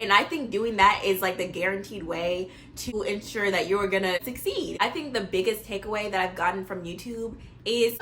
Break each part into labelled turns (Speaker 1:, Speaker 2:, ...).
Speaker 1: And I think doing that is like the guaranteed way to ensure that you're gonna succeed. I think the biggest takeaway that I've gotten from YouTube is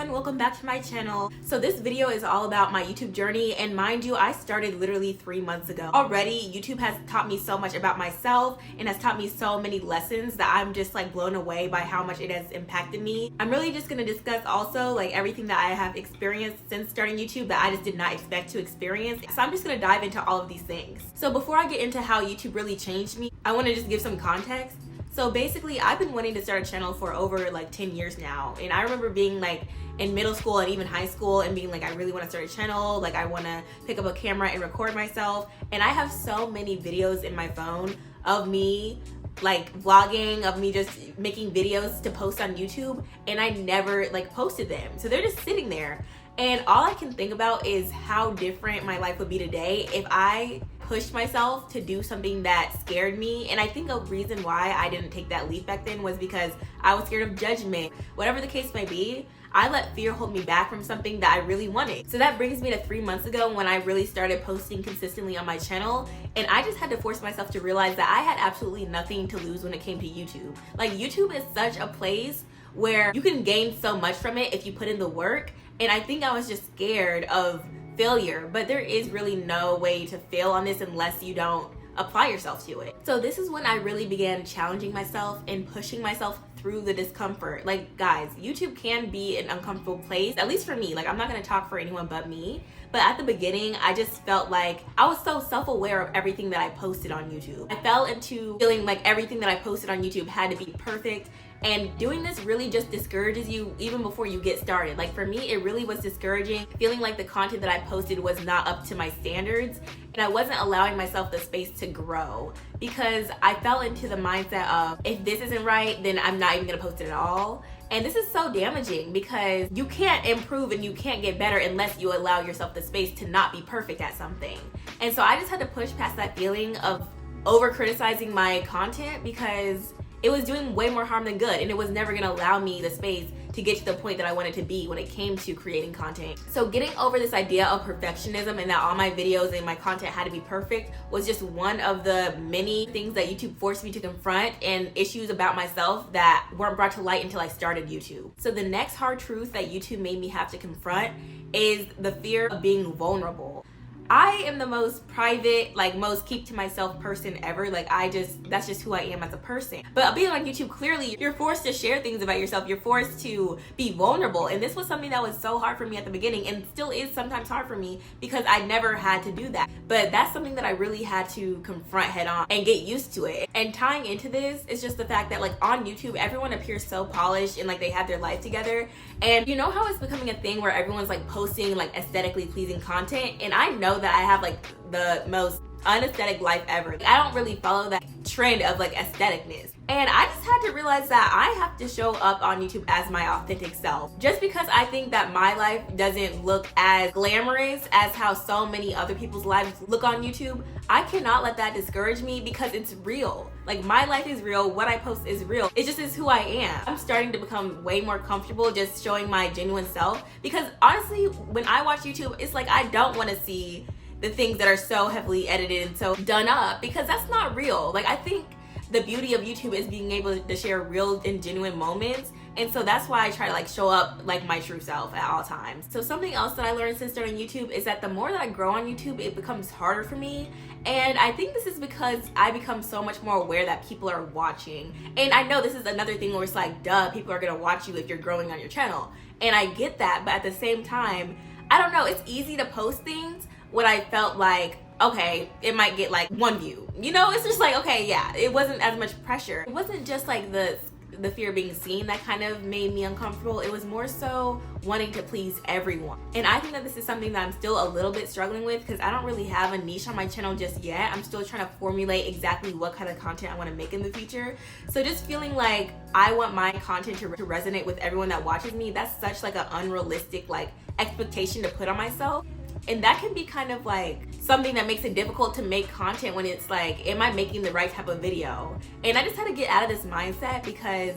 Speaker 1: welcome back to my channel. So this video is all about my YouTube journey, and mind you, I started literally 3 months ago. Already, YouTube has taught me so much about myself and has taught me so many lessons that I'm just like blown away by how much it has impacted me. I'm really just gonna discuss also like everything that I have experienced since starting YouTube that I just did not expect to experience. So I'm just gonna dive into all of these things. So before I get into how YouTube really changed me, I wanna just give some context. So basically, I've been wanting to start a channel for over like 10 years now. And I remember being like in middle school and even high school and being like, I really want to start a channel. Like I want to pick up a camera and record myself. And I have so many videos in my phone of me like vlogging, of me just making videos to post on YouTube. And I never like posted them. So they're just sitting there. And all I can think about is how different my life would be today if I pushed myself to do something that scared me. And I think a reason why I didn't take that leap back then was because I was scared of judgment. Whatever the case may be, I let fear hold me back from something that I really wanted. So that brings me to 3 months ago when I really started posting consistently on my channel. And I just had to force myself to realize that I had absolutely nothing to lose when it came to YouTube. Like YouTube is such a place where you can gain so much from it if you put in the work. And I think I was just scared of failure, but there is really no way to fail on this unless you don't apply yourself to it. So this is when I really began challenging myself and pushing myself through the discomfort. Like guys, YouTube can be an uncomfortable place, at least for me. Like I'm not gonna talk for anyone but me, but at the beginning, I just felt like I was so self-aware of everything that I posted on YouTube. I fell into feeling like everything that I posted on YouTube had to be perfect. And doing this really just discourages you even before you get started. Like for me, it really was discouraging, feeling like the content that I posted was not up to my standards, and I wasn't allowing myself the space to grow because I fell into the mindset of if this isn't right, then I'm not even gonna post it at all. And this is so damaging because you can't improve and you can't get better unless you allow yourself the space to not be perfect at something. And so I just had to push past that feeling of over criticizing my content because it was doing way more harm than good, and it was never gonna allow me the space to get to the point that I wanted to be when it came to creating content. So getting over this idea of perfectionism and that all my videos and my content had to be perfect was just one of the many things that YouTube forced me to confront and issues about myself that weren't brought to light until I started YouTube. So the next hard truth that YouTube made me have to confront is the fear of being vulnerable. I am the most private, like most keep to myself person ever. Like that's just who I am as a person. But being on YouTube, clearly you're forced to share things about yourself. You're forced to be vulnerable. And this was something that was so hard for me at the beginning and still is sometimes hard for me because I never had to do that. But that's something that I really had to confront head on and get used to it. And tying into this is just the fact that like on YouTube, everyone appears so polished and like they have their life together. And you know how it's becoming a thing where everyone's like posting like aesthetically pleasing content, and I know that I have like the most unaesthetic life ever. I don't really follow that trend of like aestheticness. And I just had to realize that I have to show up on YouTube as my authentic self. Just because I think that my life doesn't look as glamorous as how so many other people's lives look on YouTube, I cannot let that discourage me because it's real. Like my life is real, what I post is real. It just is who I am. I'm starting to become way more comfortable just showing my genuine self because honestly, when I watch YouTube, it's like I don't want to see the things that are so heavily edited and so done up because that's not real. Like I think the beauty of YouTube is being able to share real and genuine moments. And so that's why I try to like show up like my true self at all times. So something else that I learned since starting YouTube is that the more that I grow on YouTube, it becomes harder for me. And I think this is because I become so much more aware that people are watching. And I know this is another thing where it's like, duh, people are gonna watch you if you're growing on your channel. And I get that, but at the same time, I don't know, it's easy to post things when I felt like, okay, it might get like 1 view. You know, it's just like, okay, yeah, it wasn't as much pressure. It wasn't just like the fear of being seen that kind of made me uncomfortable. It was more so wanting to please everyone. And I think that this is something that I'm still a little bit struggling with because I don't really have a niche on my channel just yet. I'm still trying to formulate exactly what kind of content I want to make in the future. So just feeling like I want my content to resonate with everyone that watches me, that's such like an unrealistic like expectation to put on myself. And that can be kind of like something that makes it difficult to make content when it's like, am I making the right type of video? And I just had to get out of this mindset because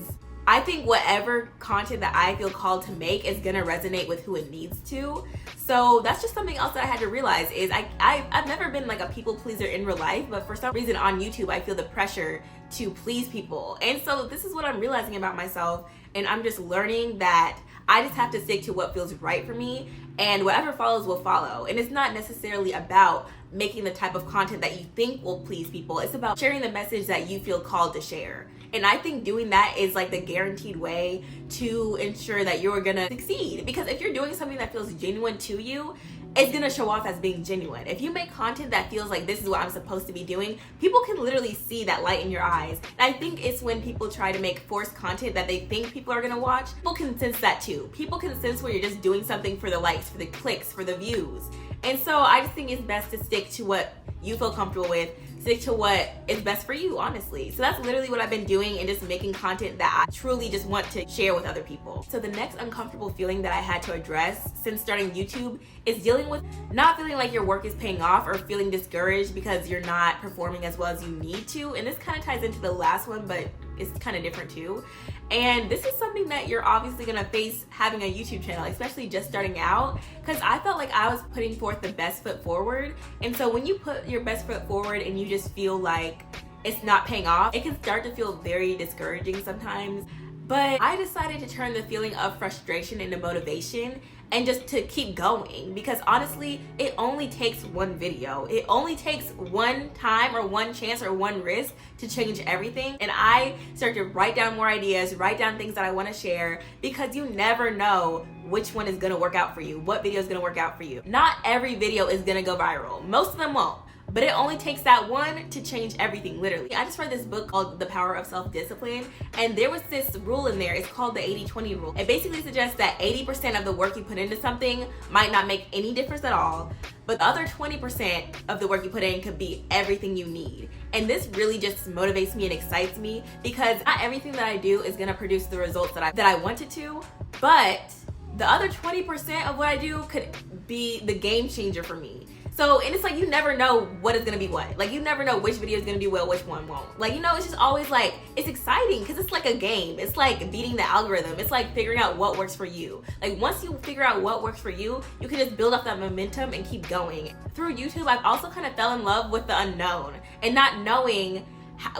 Speaker 1: I think whatever content that I feel called to make is gonna resonate with who it needs to. So that's just something else that I had to realize is I've never been like a people pleaser in real life, but for some reason on YouTube I feel the pressure to please people. And so this is what I'm realizing about myself, and I'm just learning that I just have to stick to what feels right for me, and whatever follows will follow. And it's not necessarily about making the type of content that you think will please people. It's about sharing the message that you feel called to share. And I think doing that is like the guaranteed way to ensure that you're gonna succeed. Because if you're doing something that feels genuine to you, it's gonna show off as being genuine. If you make content that feels like this is what I'm supposed to be doing, people can literally see that light in your eyes. And I think it's when people try to make forced content that they think people are gonna watch, people can sense that too. People can sense when you're just doing something for the likes, for the clicks, for the views. And so I just think it's best to stick to what you feel comfortable with, stick to what is best for you, honestly. So that's literally what I've been doing, and just making content that I truly just want to share with other people. So the next uncomfortable feeling that I had to address since starting YouTube is dealing with not feeling like your work is paying off or feeling discouraged because you're not performing as well as you need to. And this kind of ties into the last one, but it's kind of different too. And this is something that you're obviously gonna face having a YouTube channel, especially just starting out, because I felt like I was putting forth the best foot forward. And so when you put your best foot forward and you just feel like it's not paying off, it can start to feel very discouraging sometimes. But I decided to turn the feeling of frustration into motivation and just to keep going, because honestly, it only takes one video. It only takes one time or one chance or one risk to change everything. And I started to write down more ideas, write down things that I want to share, because you never know which one is going to work out for you, what video is going to work out for you. Not every video is going to go viral. Most of them won't. But it only takes that one to change everything, literally. I just read this book called The Power of Self-Discipline, and there was this rule in there. It's called the 80-20 rule. It basically suggests that 80% of the work you put into something might not make any difference at all, but the other 20% of the work you put in could be everything you need. And this really just motivates me and excites me, because not everything that I do is gonna produce the results that I wanted to, but the other 20% of what I do could be the game changer for me. So, and it's like, you never know what is gonna be what. Like, you never know which video is gonna do well, which one won't. Like, you know, it's just always like, it's exciting because it's like a game. It's like beating the algorithm. It's like figuring out what works for you. Like, once you figure out what works for you, you can just build up that momentum and keep going. Through YouTube, I've also kind of fell in love with the unknown and not knowing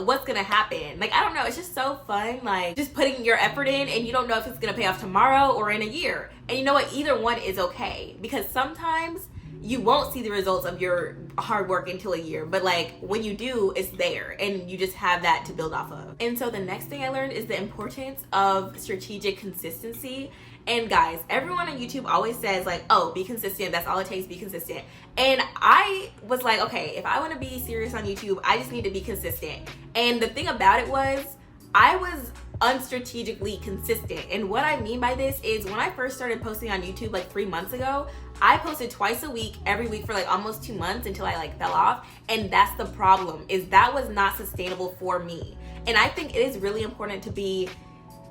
Speaker 1: what's gonna happen. Like, I don't know, it's just so fun, like just putting your effort in and you don't know if it's gonna pay off tomorrow or in a year. And you know what, either one is okay, because sometimes you won't see the results of your hard work until a year, but like when you do, it's there and you just have that to build off of. And so the next thing I learned is the importance of strategic consistency. And guys, everyone on YouTube always says like, oh, be consistent, that's all it takes, be consistent. And I was like, okay, if I want to be serious on YouTube, I just need to be consistent. And the thing about it was, I was unstrategically consistent. And what I mean by this is, when I first started posting on YouTube like 3 months ago, I posted twice a week, every week for like almost 2 months until I like fell off. And that's the problem, is that was not sustainable for me. And I think it is really important to be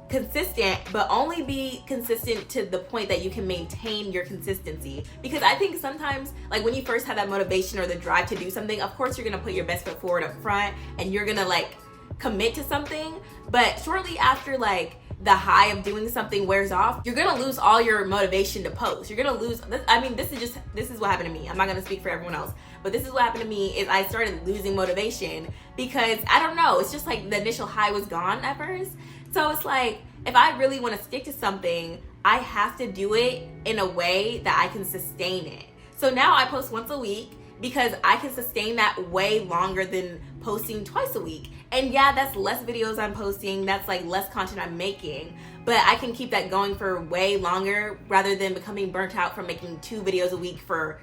Speaker 1: consistent, but only be consistent to the point that you can maintain your consistency. Because I think sometimes, like when you first have that motivation or the drive to do something, of course you're gonna put your best foot forward up front and you're gonna like commit to something. But shortly after like the high of doing something wears off, you're gonna lose all your motivation to post. You're gonna lose, I mean, this is what happened to me. I'm not gonna speak for everyone else, but this is what happened to me, is I started losing motivation because, I don't know, it's just like the initial high was gone at first. So it's like, if I really wanna stick to something, I have to do it in a way that I can sustain it. So now I post once a week because I can sustain that way longer than posting twice a week. And yeah, that's less videos I'm posting, that's like less content I'm making, but I can keep that going for way longer rather than becoming burnt out from making 2 videos a week for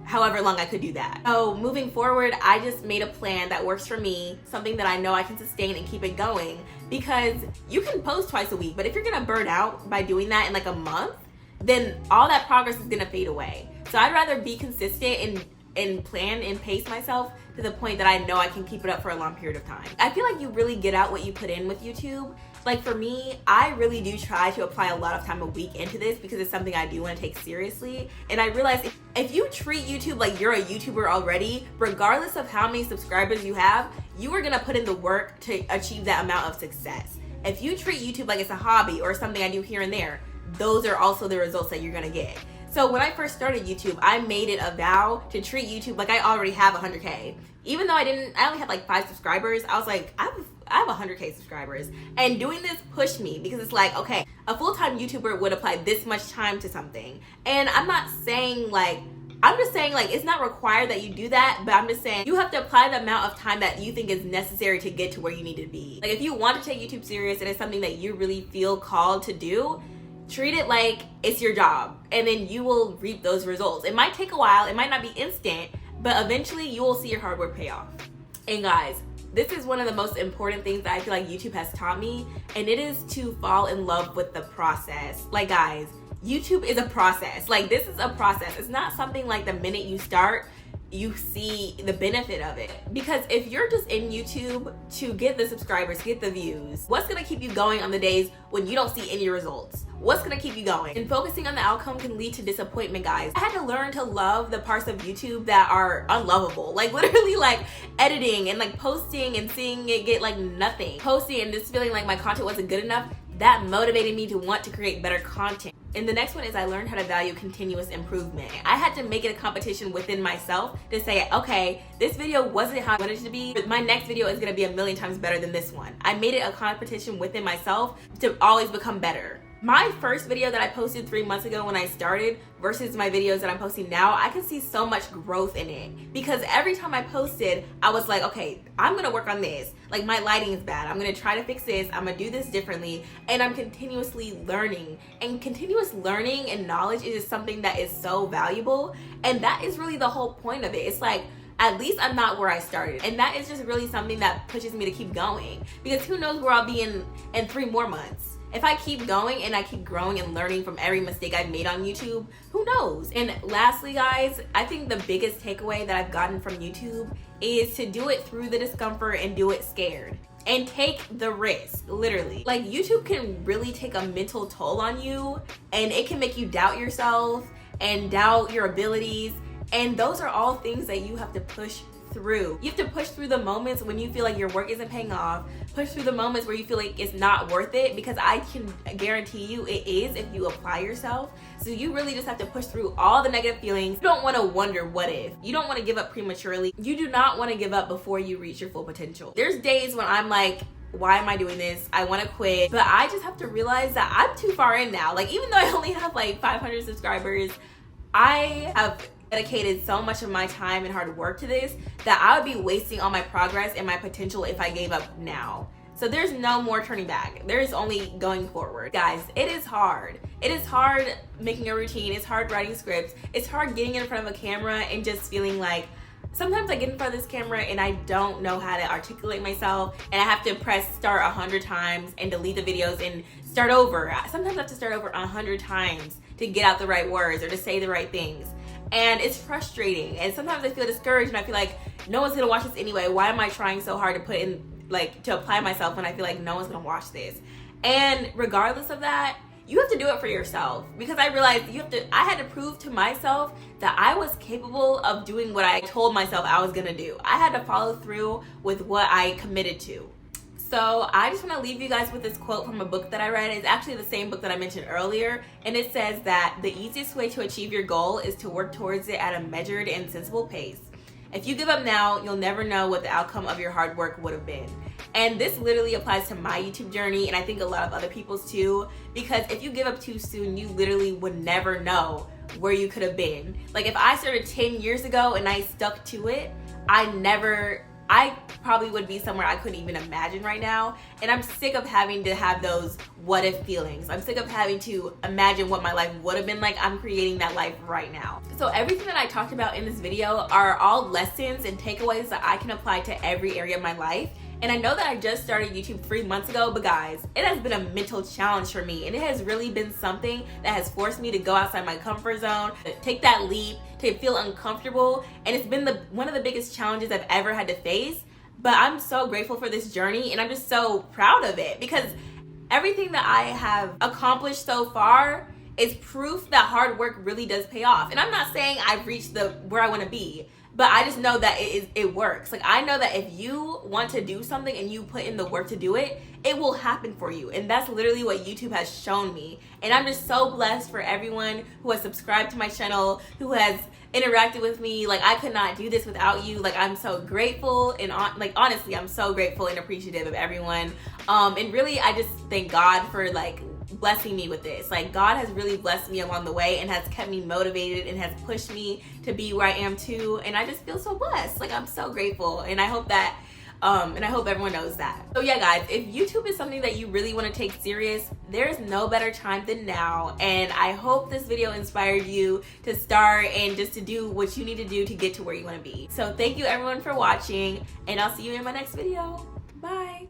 Speaker 1: however long I could do that. So moving forward, I just made a plan that works for me, something that I know I can sustain and keep it going, because you can post twice a week, but if you're gonna burn out by doing that in like a month, then all that progress is gonna fade away. So I'd rather be consistent and plan and pace myself to the point that I know I can keep it up for a long period of time. I feel like you really get out what you put in with YouTube, Like for me, I really do try to apply a lot of time a week into this because it's something I do want to take seriously. And I realize if you treat YouTube like you're a YouTuber already, regardless of how many subscribers you have, you are gonna put in the work to achieve that amount of success. If you treat YouTube like it's a hobby or something I do here and there, those are also the results that you're gonna get. So when I first started YouTube, I made it a vow to treat YouTube like I already have 100K. Even though I only had like 5 subscribers, I was like, I have 100K subscribers. And doing this pushed me because it's like, okay, a full-time YouTuber would apply this much time to something. And I'm just saying like, it's not required that you do that, but I'm just saying you have to apply the amount of time that you think is necessary to get to where you need to be. Like if you want to take YouTube serious and it's something that you really feel called to do, treat it like it's your job, and then you will reap those results. It might take a while, it might not be instant, but eventually you will see your hard work pay off. And guys, this is one of the most important things that I feel like YouTube has taught me, and it is to fall in love with the process. Like guys, YouTube is a process. Like this is a process. It's not something like the minute you start, you see the benefit of it. Because if you're just in YouTube to get the subscribers, get the views, what's gonna keep you going on the days when you don't see any results? What's gonna keep you going? And focusing on the outcome can lead to disappointment, guys. I had to learn to love the parts of YouTube that are unlovable. Like literally like editing and like posting and seeing it get like nothing. Posting and just feeling like my content wasn't good enough, that motivated me to want to create better content. And the next one is I learned how to value continuous improvement. I had to make it a competition within myself to say, okay, this video wasn't how I wanted it to be, but my next video is gonna be 1,000,000 times better than this one. I made it a competition within myself to always become better. My first video that I posted 3 months ago when I started versus my videos that I'm posting now, I can see so much growth in it. Because every time I posted, I was like, okay, I'm gonna work on this. Like my lighting is bad. I'm gonna try to fix this. I'm gonna do this differently. And I'm continuously learning. And continuous learning and knowledge is just something that is so valuable. And that is really the whole point of it. It's like, at least I'm not where I started. And that is just really something that pushes me to keep going. Because who knows where I'll be in 3 more months. If I keep going and I keep growing and learning from every mistake I've made on YouTube, who knows? And lastly, guys, I think the biggest takeaway that I've gotten from YouTube is to do it through the discomfort and do it scared. And take the risk, literally. Like YouTube can really take a mental toll on you, and it can make you doubt yourself and doubt your abilities. And those are all things that you have to push through. You have to push through the moments when you feel like your work isn't paying off, push through the moments where you feel like it's not worth it, because I can guarantee you it is if you apply yourself. So you really just have to push through all the negative feelings. You don't want to wonder what if. You don't want to give up prematurely. You do not want to give up before you reach your full potential. There's days when I'm like, why am I doing this? I want to quit. But I just have to realize that I'm too far in now. Like even though I only have like 500 subscribers, I have dedicated so much of my time and hard work to this that I would be wasting all my progress and my potential if I gave up now. So there's no more turning back. There's only going forward. Guys, it is hard. It is hard making a routine. It's hard writing scripts. It's hard getting in front of a camera and just feeling like, sometimes I get in front of this camera and I don't know how to articulate myself, and I have to press start 100 times and delete the videos and start over. Sometimes I have to start over 100 times to get out the right words or to say the right things. And it's frustrating, and sometimes I feel discouraged and I feel like no one's gonna watch this anyway. Why am I trying so hard to put in, like, to apply myself when I feel like no one's gonna watch this? And regardless of that, you have to do it for yourself, because I realized I had to prove to myself that I was capable of doing what I told myself I was gonna do. I had to follow through with what I committed to. So I just want to leave you guys with this quote from a book that I read. It's actually the same book that I mentioned earlier, and it says that the easiest way to achieve your goal is to work towards it at a measured and sensible pace. If you give up now, you'll never know what the outcome of your hard work would have been. And this literally applies to my YouTube journey, and I think a lot of other people's too, because if you give up too soon, you literally would never know where you could have been. Like if I started 10 years ago and I stuck to it, I probably would be somewhere I couldn't even imagine right now. And I'm sick of having to have those what if feelings. I'm sick of having to imagine what my life would have been like. I'm creating that life right now. So everything that I talked about in this video are all lessons and takeaways that I can apply to every area of my life. And I know that I just started YouTube 3 months ago, but guys, it has been a mental challenge for me. And it has really been something that has forced me to go outside my comfort zone, to take that leap, to feel uncomfortable. And it's been one of the biggest challenges I've ever had to face. But I'm so grateful for this journey, and I'm just so proud of it, because everything that I have accomplished so far is proof that hard work really does pay off. And I'm not saying I've reached where I want to be, but I just know that it works. Like, I know that if you want to do something and you put in the work to do it, it will happen for you. And that's literally what YouTube has shown me. And I'm just so blessed for everyone who has subscribed to my channel, who has interacted with me. Like, I could not do this without you. Like, I'm so grateful, and like, honestly, I'm so grateful and appreciative of everyone. And really, I just thank God for like blessing me with this. Like, God has really blessed me along the way and has kept me motivated and has pushed me to be where I am too. And I just feel so blessed. Like, I'm so grateful, and I hope that and I hope everyone knows that. So yeah, guys, if YouTube is something that you really want to take serious, there's no better time than now. And I hope this video inspired you to start and just to do what you need to do to get to where you want to be. So thank you everyone for watching, and I'll see you in my next video. Bye.